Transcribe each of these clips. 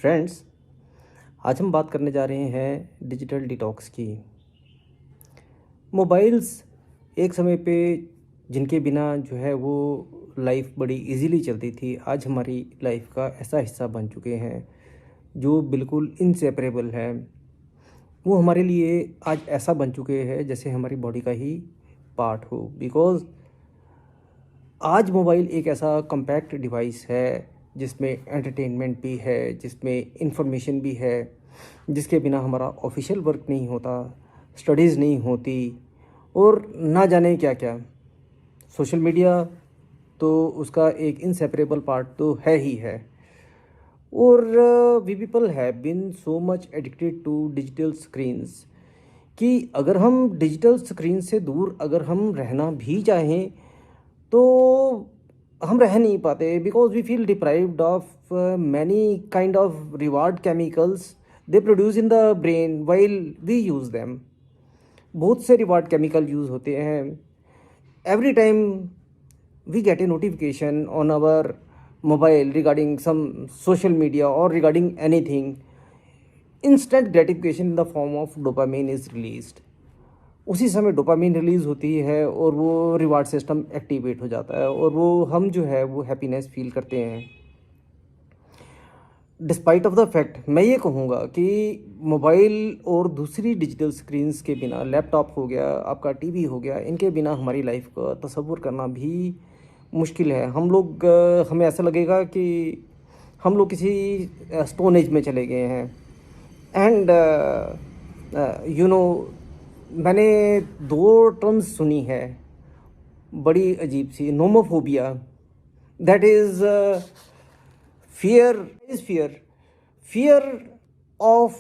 Friends, आज हम बात करने जा रहे हैं डिजिटल डिटॉक्स की। मोबाइल्स एक समय पे जिनके बिना जो है वो लाइफ बड़ी इजीली चलती थी, आज हमारी लाइफ का ऐसा हिस्सा बन चुके हैं जो बिल्कुल इनसेपरेबल है। वो हमारे लिए आज ऐसा बन चुके हैं जैसे हमारी बॉडी का ही पार्ट हो। बिकॉज़ आज मोबाइल एक ऐसा कॉम्पैक्ट डिवाइस है जिसमें एंटरटेनमेंट भी है, जिसमें इंफॉर्मेशन भी है, जिसके बिना हमारा ऑफिशियल वर्क नहीं होता, स्टडीज़ नहीं होती और ना जाने क्या क्या। सोशल मीडिया तो उसका एक इनसेपरेबल पार्ट तो है ही है। और we people have been so much addicted to digital screens कि अगर हम डिजिटल स्क्रीन से दूर अगर हम रहना भी चाहें तो हम रह नहीं पाते। Because we feel deprived of many kind of reward chemicals they produce in the brain while we use them. बहुत से रिवार्ड केमिकल यूज़ होते हैं। Every time we get a notification on our mobile regarding some social media और regarding anything, instant gratification in the form of dopamine is released. उसी समय dopamine release होती है और वो रिवार्ड सिस्टम एक्टिवेट हो जाता है और वो हम जो है वो हैप्पीनेस फील करते हैं। डिस्पाइट ऑफ द फैक्ट मैं ये कहूँगा कि मोबाइल और दूसरी डिजिटल स्क्रीन्स के बिना, लैपटॉप हो गया, आपका टीवी हो गया, इनके बिना हमारी लाइफ का तसव्वुर करना भी मुश्किल है। हमें ऐसा लगेगा कि हम लोग किसी स्टोन एज में चले गए हैं। एंड यू नो मैंने दो टर्म्स सुनी है बड़ी अजीब सी। Nomophobia, that is fear of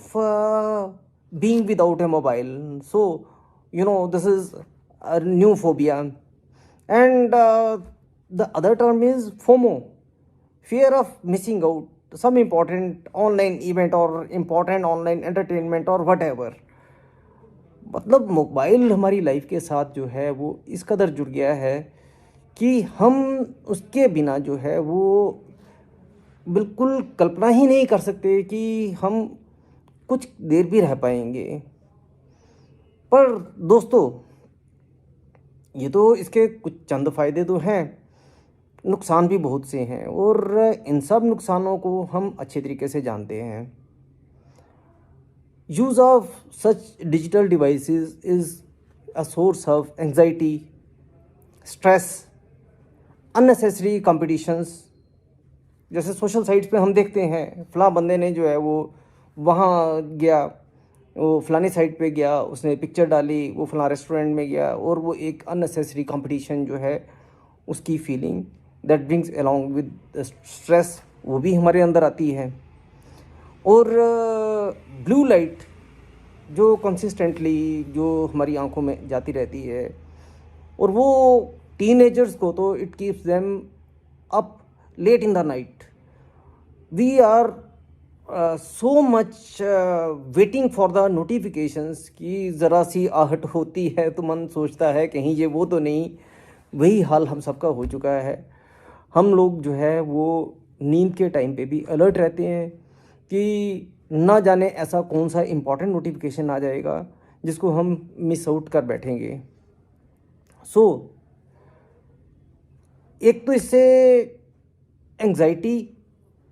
being without a mobile. So this is a new phobia. And the other term is FOMO, fear of missing out some important online event or important online entertainment or whatever. मतलब mobile हमारी life के साथ जो है वो इस कदर जुड़ गया है कि हम उसके बिना जो है वो बिल्कुल कल्पना ही नहीं कर सकते कि हम कुछ देर भी रह पाएंगे। पर दोस्तों, ये तो इसके कुछ चंद फ़ायदे तो हैं, नुकसान भी बहुत से हैं और इन सब नुकसानों को हम अच्छे तरीके से जानते हैं। Use of such digital devices is a source of anxiety, stress, unnecessary competitions. जैसे सोशल साइट्स पे हम देखते हैं फ़लाँ बंदे ने जो है वो वहाँ गया, वो फ़लानी साइट पे गया, उसने पिक्चर डाली, वो फ़लाँ रेस्टोरेंट में गया और वो एक अननेसेसरी कंपटीशन जो है उसकी feeling that brings along with stress वो भी हमारे अंदर आती है। और ब्लू लाइट जो कंसिस्टेंटली जो हमारी आंखों में जाती रहती है और वो टीनेजर्स को तो it keeps them up late in the night. We are so much waiting for the notifications कि ज़रा सी आहट होती है तो मन सोचता है कहीं ये वो तो नहीं। वही हाल हम सबका हो चुका है। हम लोग जो है वो नींद के टाइम पे भी अलर्ट रहते हैं कि ना जाने ऐसा कौन सा इम्पॉर्टेंट नोटिफिकेशन आ जाएगा जिसको हम मिस आउट कर बैठेंगे। एक तो इससे एंग्जाइटी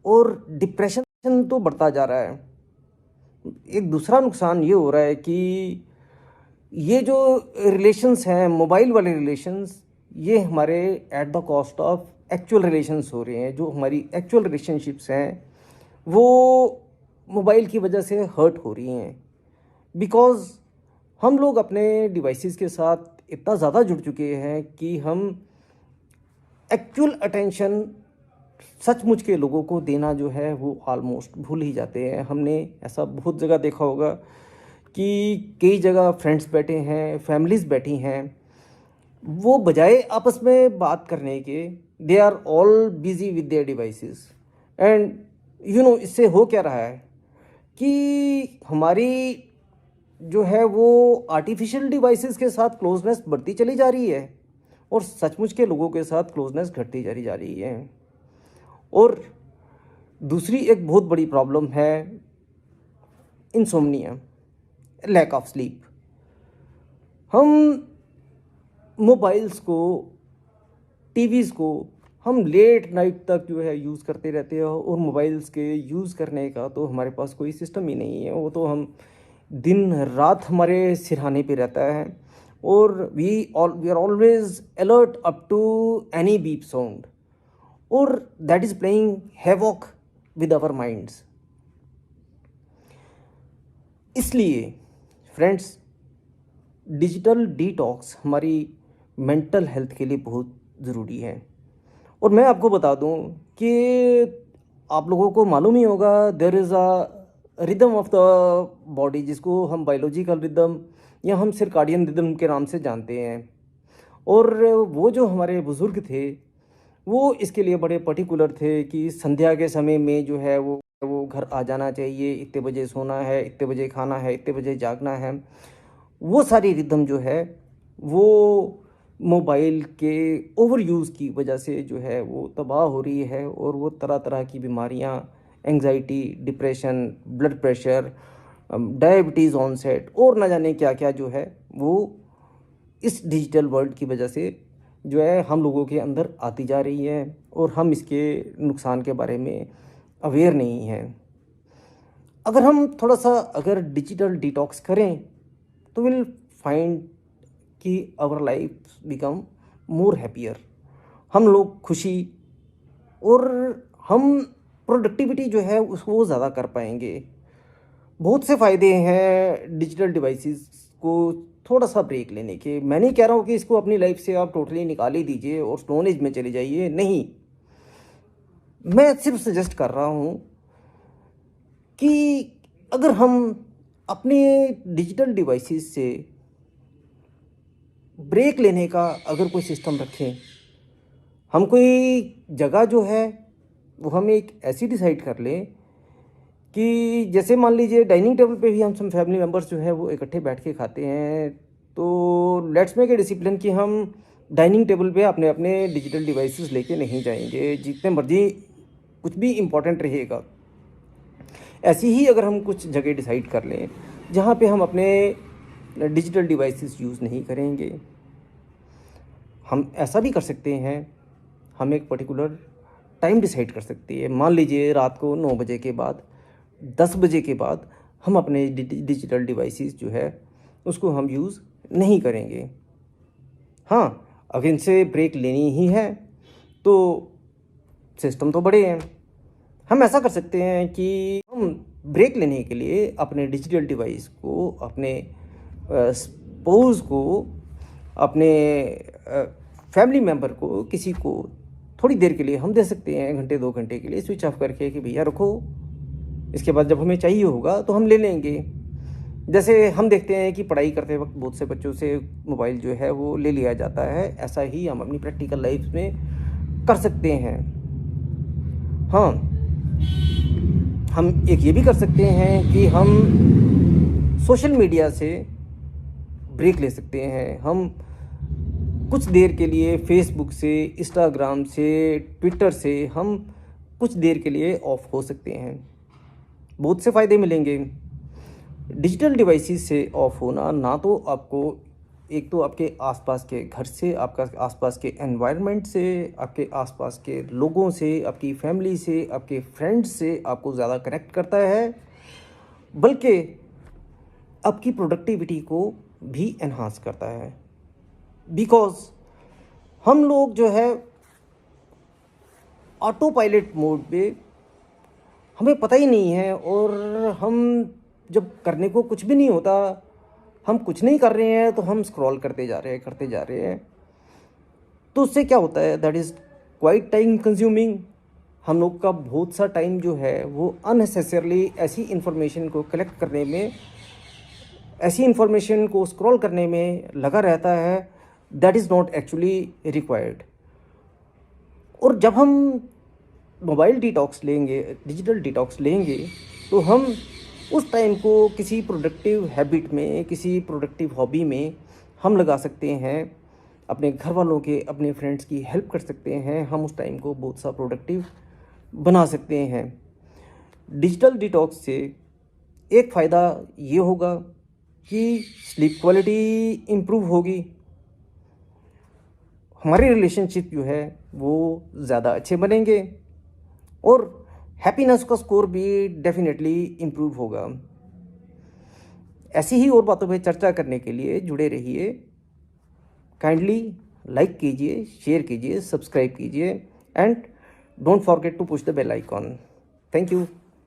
और डिप्रेशन तो बढ़ता जा रहा है। एक दूसरा नुकसान ये हो रहा है कि ये जो रिलेशंस हैं, मोबाइल वाले रिलेशंस, ये हमारे at the cost of actual relations हो रहे हैं। जो हमारी एक्चुअल रिलेशनशिप्स हैं वो मोबाइल की वजह से हर्ट हो रही हैं। बिकॉज़ हम लोग अपने डिवाइसेस के साथ इतना ज़्यादा जुड़ चुके हैं कि हम एक्चुअल अटेंशन सचमुच के लोगों को देना जो है वो ऑलमोस्ट भूल ही जाते हैं। हमने ऐसा बहुत जगह देखा होगा कि कई जगह फ्रेंड्स बैठे हैं, फैमिलीज़ बैठी हैं, वो बजाय आपस में बात करने के they are all busy with their devices. And इससे हो क्या रहा है कि हमारी जो है वो आर्टिफिशियल डिवाइसेस के साथ क्लोजनेस बढ़ती चली जा रही है और सचमुच के लोगों के साथ क्लोजनेस घटती जा रही है। और दूसरी एक बहुत बड़ी प्रॉब्लम है इंसोम्निया, लैक ऑफ स्लीप। हम मोबाइल्स को, टीवीज़ को हम लेट नाइट तक जो है यूज़ करते रहते हैं, और मोबाइल्स के यूज़ करने का तो हमारे पास कोई सिस्टम ही नहीं है। वो तो हम दिन रात हमारे सिरहाने पे रहता है, और we are always alert up to any beep sound, और that is playing havoc with our minds. इसलिए फ्रेंड्स, डिजिटल डिटॉक्स हमारी मेंटल हेल्थ के लिए बहुत ज़रूरी है। और मैं आपको बता दूं कि आप लोगों को मालूम ही होगा, there is a rhythm of the body, जिसको हम बायोलॉजिकल रिदम या हम सर्काडियन रिदम के नाम से जानते हैं। और वो जो हमारे बुज़ुर्ग थे, वो इसके लिए बड़े पर्टिकुलर थे कि संध्या के समय में जो है वो घर आ जाना चाहिए, इतने बजे सोना है, इतने बजे खाना है, इतने बजे जागना है। वो सारी रिदम जो है वो मोबाइल के ओवर यूज़ की वजह से जो है वो तबाह हो रही है, और वो तरह तरह की बीमारियां, anxiety, depression, blood pressure, diabetes onset और ना जाने क्या क्या जो है वो इस डिजिटल वर्ल्ड की वजह से जो है हम लोगों के अंदर आती जा रही है, और हम इसके नुकसान के बारे में अवेयर नहीं हैं। अगर हम थोड़ा सा अगर डिजिटल डिटॉक्स करें तो विल फाइंड कि our life become more happier. हम लोग खुशी और हम प्रोडक्टिविटी जो है उसको ज़्यादा कर पाएंगे। बहुत से फ़ायदे हैं डिजिटल डिवाइसेस को थोड़ा सा ब्रेक लेने के। मैं नहीं कह रहा हूँ कि इसको अपनी लाइफ से आप टोटली निकाल ही दीजिए और स्टोन एज में चले जाइए, नहीं। मैं सिर्फ सजेस्ट कर रहा हूँ कि अगर हम अपने डिजिटल डिवाइसेस से ब्रेक लेने का अगर कोई सिस्टम रखें, हम कोई जगह जो है वो हम एक ऐसी डिसाइड कर लें कि जैसे मान लीजिए डाइनिंग टेबल पे भी हम सब फैमिली मेम्बर्स जो है वो इकट्ठे बैठ के खाते हैं, तो लेट्स मेक ए डिसिप्लिन कि हम डाइनिंग टेबल पे अपने अपने डिजिटल डिवाइसेस लेके नहीं जाएंगे, जितने मर्जी कुछ भी इम्पोर्टेंट रहेगा। ऐसी ही अगर हम कुछ जगह डिसाइड कर लें जहाँ पे हम अपने डिजिटल डिवाइसेस यूज़ नहीं करेंगे। हम ऐसा भी कर सकते हैं, हम एक पर्टिकुलर टाइम डिसाइड कर सकते हैं। मान लीजिए रात को 9 बजे के बाद, 10 बजे के बाद हम अपने डिजिटल डिवाइसेस जो है उसको हम यूज़ नहीं करेंगे। हाँ, अगर इनसे ब्रेक लेनी ही है तो सिस्टम तो बड़े हैं। हम ऐसा कर सकते हैं कि हम ब्रेक लेने के लिए अपने डिजिटल डिवाइस को, अपने स्पाउस को, अपने फैमिली मेम्बर को, किसी को थोड़ी देर के लिए हम दे सकते हैं, घंटे 2 घंटे के लिए स्विच ऑफ करके कि भैया रखो, इसके बाद जब हमें चाहिए होगा तो हम ले लेंगे। जैसे हम देखते हैं कि पढ़ाई करते वक्त बहुत से बच्चों से मोबाइल जो है वो ले लिया जाता है, ऐसा ही हम अपनी प्रैक्टिकल लाइफ में कर सकते हैं। हाँ, हम एक ये भी कर सकते हैं कि हम सोशल मीडिया से ब्रेक ले सकते हैं। हम कुछ देर के लिए फेसबुक से, इंस्टाग्राम से, ट्विटर से हम कुछ देर के लिए ऑफ हो सकते हैं। बहुत से फ़ायदे मिलेंगे। डिजिटल डिवाइसेस से ऑफ होना ना तो आपको, एक तो आपके आसपास के घर से, आपका आसपास के एनवायरनमेंट से, आपके आसपास के लोगों से, आपकी फैमिली से, आपके फ्रेंड्स से आपको ज़्यादा कनेक्ट करता है, बल्कि आपकी प्रोडक्टिविटी को भी एनहांस करता है। बिकॉज हम लोग जो है ऑटो पायलट मोड पे, हमें पता ही नहीं है, और हम जब करने को कुछ भी नहीं होता, हम कुछ नहीं कर रहे हैं तो हम स्क्रॉल करते जा रहे हैं। तो उससे क्या होता है, that is quiet time consuming. हम लोग का बहुत सा टाइम जो है वो अननेसेसरली ऐसी इन्फॉर्मेशन को कलेक्ट करने में, ऐसी इन्फॉर्मेशन को स्क्रॉल करने में लगा रहता है, that is not actually required. और जब हम मोबाइल डिटॉक्स लेंगे, डिजिटल डिटॉक्स लेंगे, तो हम उस टाइम को किसी प्रोडक्टिव हैबिट में, किसी प्रोडक्टिव हॉबी में हम लगा सकते हैं, अपने घर वालों के, अपने फ्रेंड्स की हेल्प कर सकते हैं। हम उस टाइम को बहुत सा प्रोडक्टिव बना सकते हैं। डिजिटल डिटॉक्स से एक फ़ायदा ये होगा कि स्लीप क्वालिटी इम्प्रूव होगी, हमारे रिलेशनशिप जो है वो ज़्यादा अच्छे बनेंगे और हैप्पीनेस का स्कोर भी डेफिनेटली इम्प्रूव होगा। ऐसी ही और बातों पे चर्चा करने के लिए जुड़े रहिए। काइंडली लाइक कीजिए, शेयर कीजिए, सब्सक्राइब कीजिए and don't forget to push the bell icon. Thank you.